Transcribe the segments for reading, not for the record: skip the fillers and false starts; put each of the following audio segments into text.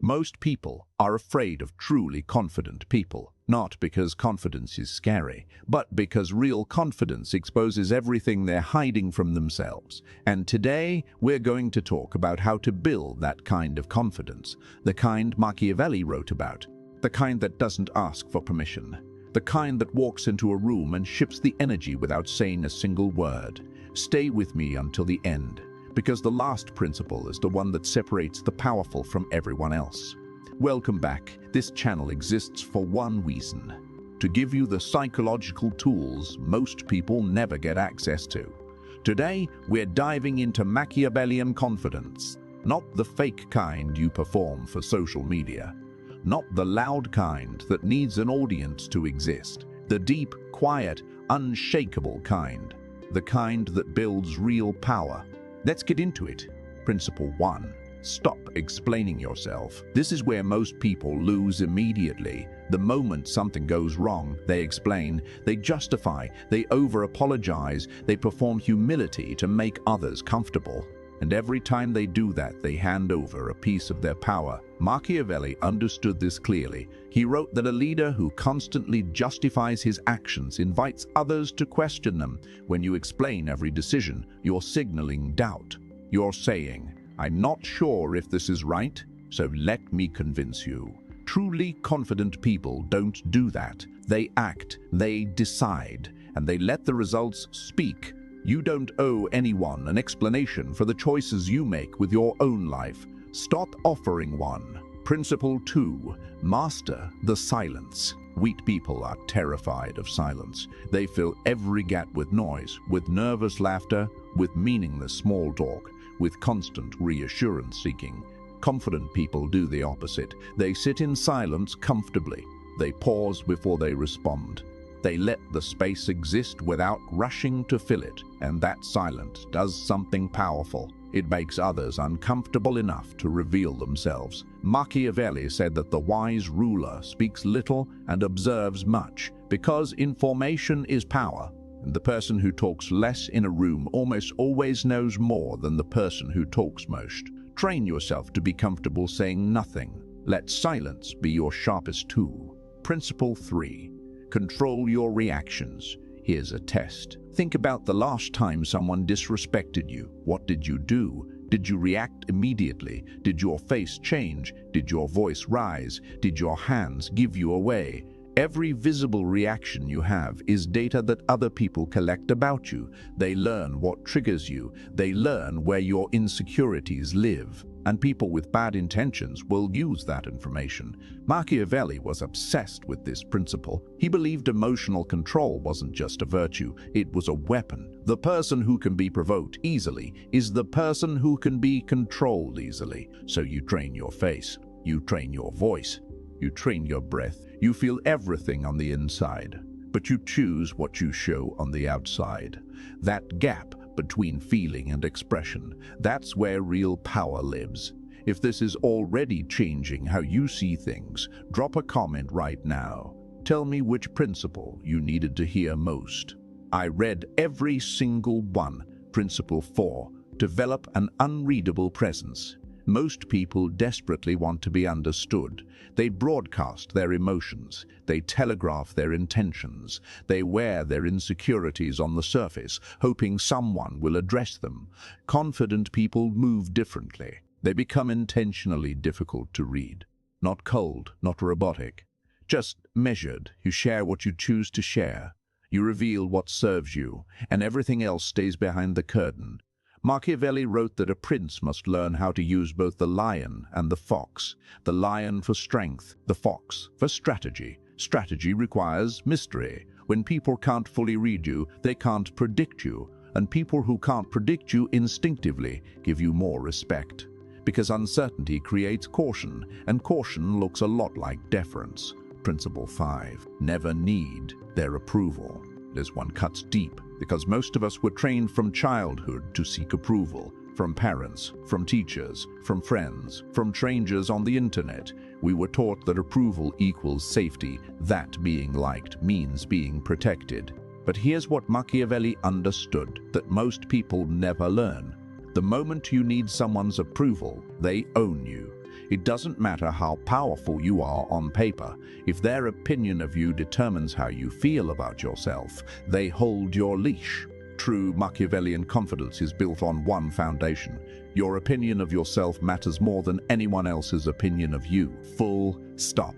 Most people are afraid of truly confident people, not because confidence is scary, but because real confidence exposes everything they're hiding from themselves. And today, we're going to talk about how to build that kind of confidence, the kind Machiavelli wrote about, the kind that doesn't ask for permission, the kind that walks into a room and shifts the energy without saying a single word. Stay with me until the end, because the last principle is the one that separates the powerful from everyone else. Welcome back. This channel exists for one reason: to give you the psychological tools most people never get access to. Today, we're diving into Machiavellian confidence, not the fake kind you perform for social media, not the loud kind that needs an audience to exist, the deep, quiet, unshakable kind, the kind that builds real power. Let's get into it. Principle 1. Stop explaining yourself. This is where most people lose immediately. The moment something goes wrong, they explain, they justify, they over-apologize, they perform humility to make others comfortable. And every time they do that, they hand over a piece of their power. Machiavelli understood this clearly. He wrote that a leader who constantly justifies his actions invites others to question them. When you explain every decision, you're signaling doubt. You're saying, "I'm not sure if this is right, so let me convince you." Truly confident people don't do that. They act, they decide, and they let the results speak. You don't owe anyone an explanation for the choices you make with your own life. Stop offering one. Principle 2. Master the silence. Weak people are terrified of silence. They fill every gap with noise, with nervous laughter, with meaningless small talk, with constant reassurance seeking. Confident people do the opposite. They sit in silence comfortably. They pause before they respond. They let the space exist without rushing to fill it, and that silence does something powerful. It makes others uncomfortable enough to reveal themselves. Machiavelli said that the wise ruler speaks little and observes much, because information is power, and the person who talks less in a room almost always knows more than the person who talks most. Train yourself to be comfortable saying nothing. Let silence be your sharpest tool. Principle 3. Control your reactions. Here's a test. Think about the last time someone disrespected you. What did you do? Did you react immediately? Did your face change? Did your voice rise? Did your hands give you away? Every visible reaction you have is data that other people collect about you. They learn what triggers you. They learn where your insecurities live. And people with bad intentions will use that information. Machiavelli was obsessed with this principle. He believed emotional control wasn't just a virtue, it was a weapon. The person who can be provoked easily is the person who can be controlled easily. So you train your face, you train your voice, you train your breath. You feel everything on the inside, but you choose what you show on the outside. That gap between feeling and expression, that's where real power lives. If this is already changing how you see things, drop a comment right now. Tell me which principle you needed to hear most. I read every single one. Principle 4. Develop an unreadable presence. Most people desperately want to be understood. They broadcast their emotions. They telegraph their intentions. They wear their insecurities on the surface, hoping someone will address them. Confident people move differently. They become intentionally difficult to read. Not cold, not robotic. Just measured. You share what you choose to share. You reveal what serves you, and everything else stays behind the curtain. Machiavelli wrote that a prince must learn how to use both the lion and the fox. The lion for strength, the fox for strategy. Strategy requires mystery. When people can't fully read you, they can't predict you. And people who can't predict you instinctively give you more respect. Because uncertainty creates caution, and caution looks a lot like deference. Principle 5. Never need their approval. This one cuts deep, because most of us were trained from childhood to seek approval. From parents, from teachers, from friends, from strangers on the internet. We were taught that approval equals safety, that being liked means being protected. But here's what Machiavelli understood, that most people never learn. The moment you need someone's approval, they own you. It doesn't matter how powerful you are on paper. If their opinion of you determines how you feel about yourself, they hold your leash. True Machiavellian confidence is built on one foundation. Your opinion of yourself matters more than anyone else's opinion of you. Full stop.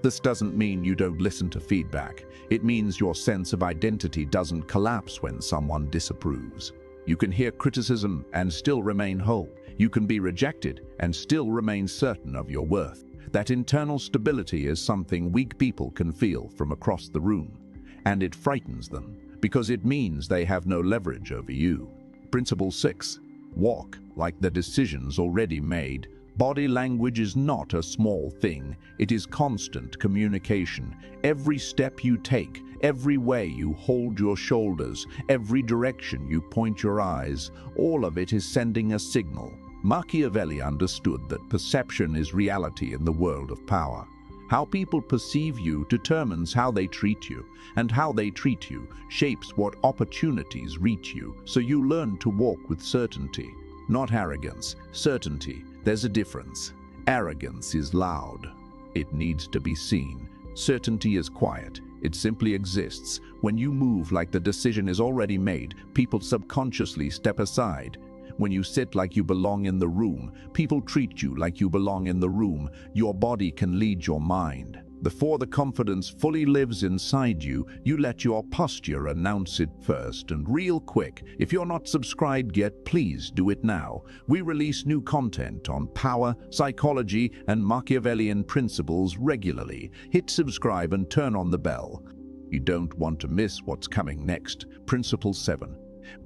This doesn't mean you don't listen to feedback. It means your sense of identity doesn't collapse when someone disapproves. You can hear criticism and still remain whole. You can be rejected and still remain certain of your worth. That internal stability is something weak people can feel from across the room, and it frightens them because it means they have no leverage over you. Principle 6. Walk like the decision's already made. Body language is not a small thing. It is constant communication. Every step you take, every way you hold your shoulders, every direction you point your eyes, all of it is sending a signal. Machiavelli understood that perception is reality in the world of power. How people perceive you determines how they treat you, and how they treat you shapes what opportunities reach you. So you learn to walk with certainty, not arrogance. Certainty, there's a difference. Arrogance is loud. It needs to be seen. Certainty is quiet. It simply exists. When you move like the decision is already made, people subconsciously step aside. When you sit like you belong in the room, people treat you like you belong in the room. Your body can lead your mind. Before the confidence fully lives inside you, you let your posture announce it first. And real quick, if you're not subscribed yet, please do it now. We release new content on power, psychology, and Machiavellian principles regularly. Hit subscribe and turn on the bell. You don't want to miss what's coming next. Principle 7.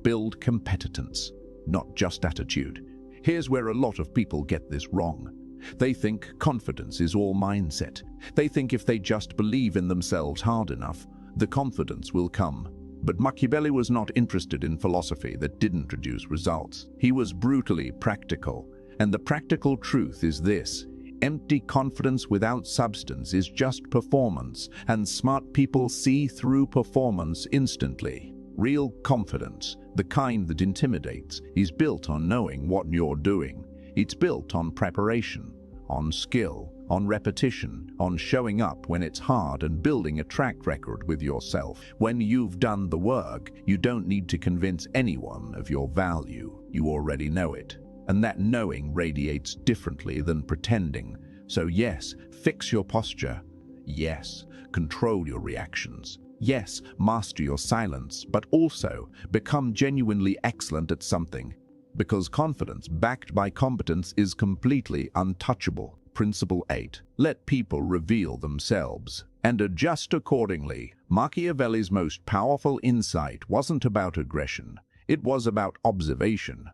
Build competence, not just attitude. Here's where a lot of people get this wrong. They think confidence is all mindset. They think if they just believe in themselves hard enough, the confidence will come. But Machiavelli was not interested in philosophy that didn't produce results. He was brutally practical. And the practical truth is this: empty confidence without substance is just performance, and smart people see through performance instantly. Real confidence, the kind that intimidates, is built on knowing what you're doing. It's built on preparation, on skill, on repetition, on showing up when it's hard and building a track record with yourself. When you've done the work, you don't need to convince anyone of your value. You already know it. And that knowing radiates differently than pretending. So yes, fix your posture. Yes, control your reactions. Yes, master your silence, but also become genuinely excellent at something. Because confidence backed by competence is completely untouchable. Principle 8. Let people reveal themselves and adjust accordingly. Machiavelli's most powerful insight wasn't about aggression. It was about observation.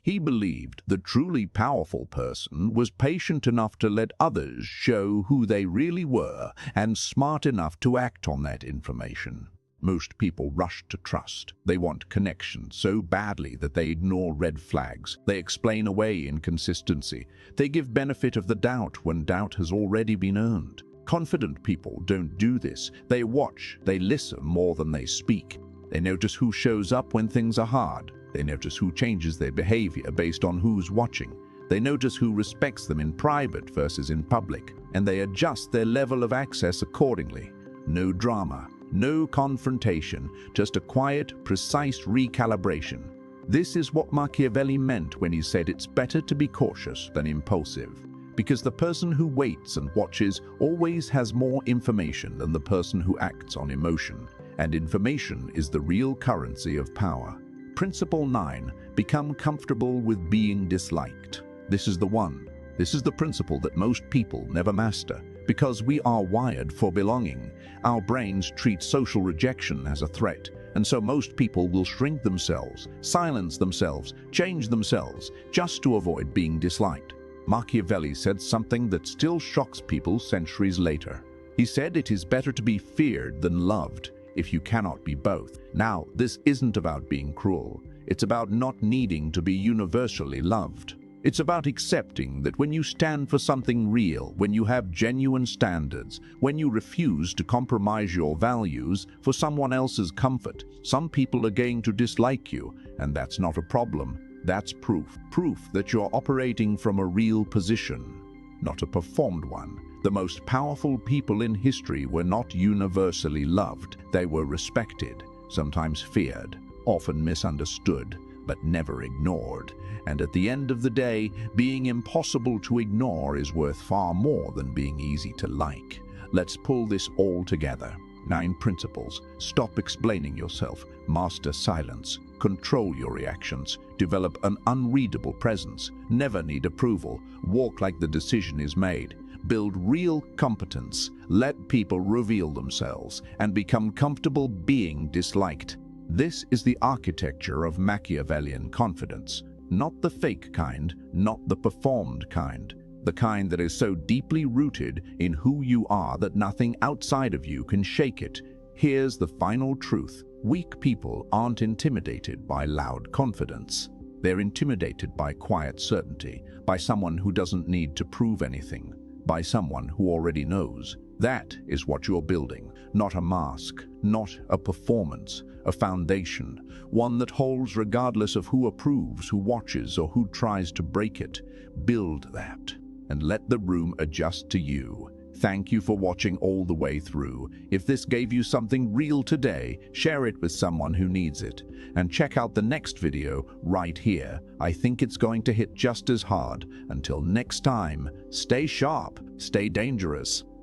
He believed the truly powerful person was patient enough to let others show who they really were and smart enough to act on that information. Most people rush to trust. They want connection so badly that they ignore red flags. They explain away inconsistency. They give benefit of the doubt when doubt has already been earned. Confident people don't do this. They watch, they listen more than they speak. They notice who shows up when things are hard. They notice who changes their behavior based on who's watching. They notice who respects them in private versus in public, and they adjust their level of access accordingly. No drama. No confrontation, just a quiet, precise recalibration. This is what Machiavelli meant when he said it's better to be cautious than impulsive, because the person who waits and watches always has more information than the person who acts on emotion, and information is the real currency of power. Principle 9. Become comfortable with being disliked. This is the one. This is the principle that most people never master. Because we are wired for belonging, our brains treat social rejection as a threat, and so most people will shrink themselves, silence themselves, change themselves, just to avoid being disliked. Machiavelli said something that still shocks people centuries later. He said it is better to be feared than loved, if you cannot be both. Now, this isn't about being cruel. It's about not needing to be universally loved. It's about accepting that when you stand for something real, when you have genuine standards, when you refuse to compromise your values for someone else's comfort, some people are going to dislike you, and that's not a problem. That's proof. Proof that you're operating from a real position. not a performed one. The most powerful people in history were not universally loved. They were respected, sometimes feared, often misunderstood, but never ignored. And at the end of the day, being impossible to ignore is worth far more than being easy to like. Let's pull this all together. 9 principles. Stop explaining yourself. Master silence. Control your reactions. Develop an unreadable presence. Never need approval. Walk like the decision is made. Build real competence. Let people reveal themselves and become comfortable being disliked. This is the architecture of Machiavellian confidence. Not the fake kind, not the performed kind. The kind that is so deeply rooted in who you are that nothing outside of you can shake it. Here's the final truth. Weak people aren't intimidated by loud confidence. They're intimidated by quiet certainty, by someone who doesn't need to prove anything, by someone who already knows. That is what you're building. Not a mask, not a performance, a foundation, one that holds regardless of who approves, who watches, or who tries to break it. Build that, and let the room adjust to you. Thank you for watching all the way through. If this gave you something real today, share it with someone who needs it. And check out the next video right here. I think it's going to hit just as hard. Until next time, stay sharp, stay dangerous.